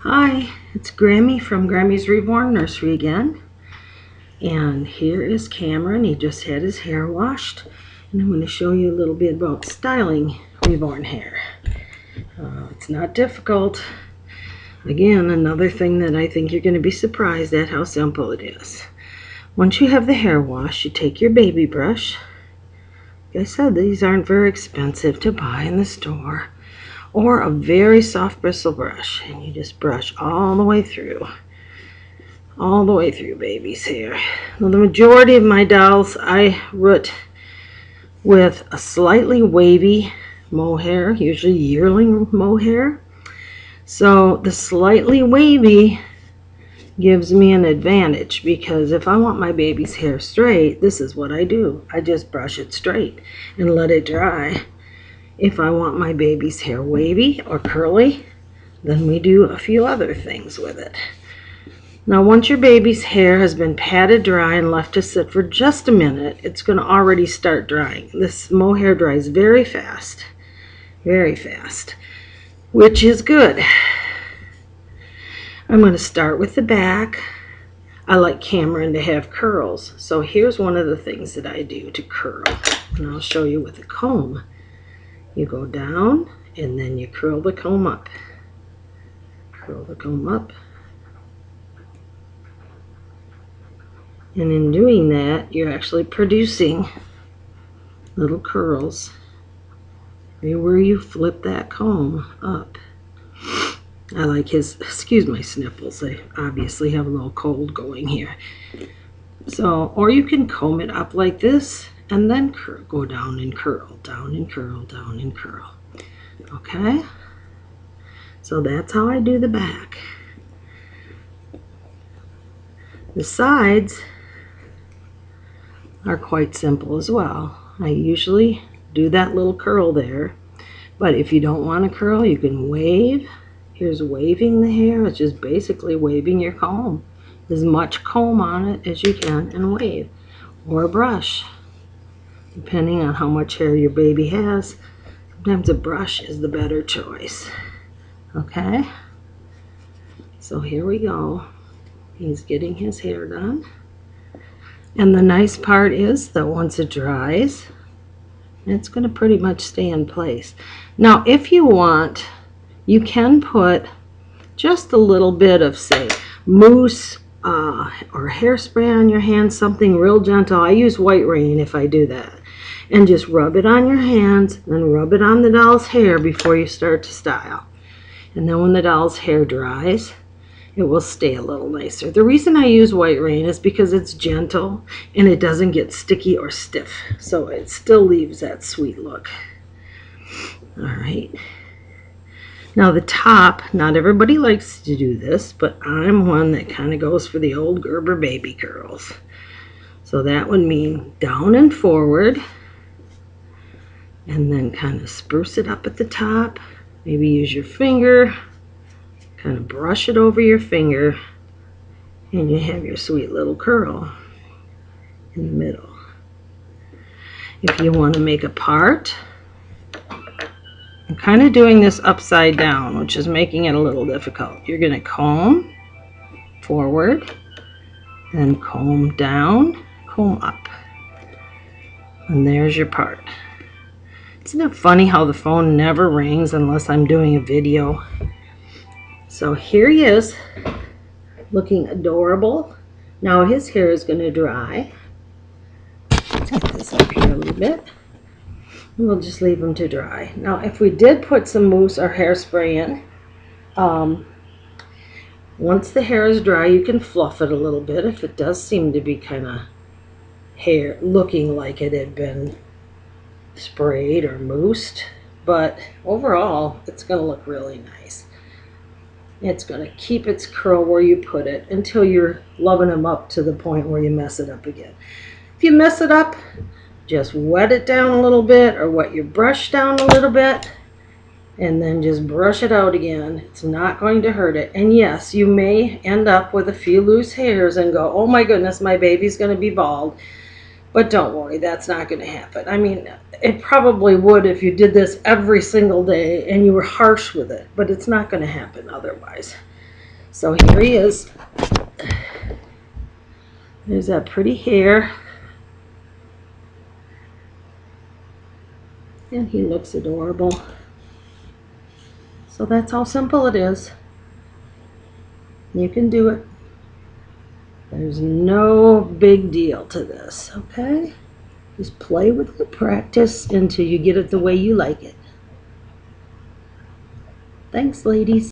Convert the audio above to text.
Hi, it's Grammy from Grammy's Reborn Nursery again. And here is Cameron. He just had his hair washed. And I'm going to show you a little bit about styling Reborn hair. It's not difficult. Again, another thing that I think you're going to be surprised at how simple it is. Once you have the hair wash, you take your baby brush. Like I said, these aren't very expensive to buy in the store. Or a very soft bristle brush, and you just brush all the way through baby's hair. Now, the majority of my dolls I root with a slightly wavy mohair, usually yearling mohair. So the slightly wavy gives me an advantage, because if I want my baby's hair straight, this is what I do. I just brush it straight and let it dry. If I want my baby's hair wavy or curly, then we do a few other things with it. Now, once your baby's hair has been patted dry and left to sit for just a minute, it's going to already start drying. This mohair dries very fast, which is good. I'm going to start with the back. I like Cameron to have curls, so here's one of the things that I do to curl, and I'll show you with a comb. You go down, and then you curl the comb up. Curl the comb up. And in doing that, you're actually producing little curls everywhere you flip that comb up. I like his, excuse my sniffles, I obviously have a little cold going here. So, or you can comb it up like this, and then go down and curl, down and curl, down and curl. Okay? So that's how I do the back. The sides are quite simple as well. I usually do that little curl there, but if you don't want to curl, you can wave. Here's waving the hair. It's just basically waving your comb. As much comb on it as you can, and wave. Or a brush, depending on how much hair your baby has. Sometimes a brush is the better choice. Okay? So here we go. He's getting his hair done. And the nice part is that once it dries, it's going to pretty much stay in place. Now, if you want, you can put just a little bit of, say, mousse or hairspray on your hands, something real gentle. I use White Rain if I do that. And just rub it on your hands, and rub it on the doll's hair before you start to style. And then when the doll's hair dries, it will stay a little nicer. The reason I use White Rain is because it's gentle and it doesn't get sticky or stiff. So it still leaves that sweet look. All right. Now the top, not everybody likes to do this, but I'm one that kind of goes for the old Gerber baby curls. So that would mean down and forward, and then kind of spruce it up at the top. Maybe use your finger, kind of brush it over your finger, and you have your sweet little curl in the middle. If you want to make a part, I'm kind of doing this upside down, which is making it a little difficult. You're going to comb forward, then comb down, comb up. And there's your part. Isn't it funny how the phone never rings unless I'm doing a video? So here he is, looking adorable. Now his hair is going to dry. Take this up here a little bit. We'll just leave them to dry. Now, if we did put some mousse or hairspray in, once the hair is dry, you can fluff it a little bit if it does seem to be kind of hair looking like it had been sprayed or moussed. But overall, it's going to look really nice. It's going to keep its curl where you put it until you're loving them up to the point where you mess it up again. If you mess it up, just wet it down a little bit, or wet your brush down a little bit, and then just brush it out again. It's not going to hurt it. And yes, you may end up with a few loose hairs and go, oh my goodness, my baby's going to be bald. But don't worry, that's not going to happen. I mean, it probably would if you did this every single day and you were harsh with it, but it's not going to happen otherwise. So here he is. There's that pretty hair. And he looks adorable. So that's how simple it is. You can do it. There's no big deal to this, okay? Just play with it, practice until you get it the way you like it. Thanks, ladies.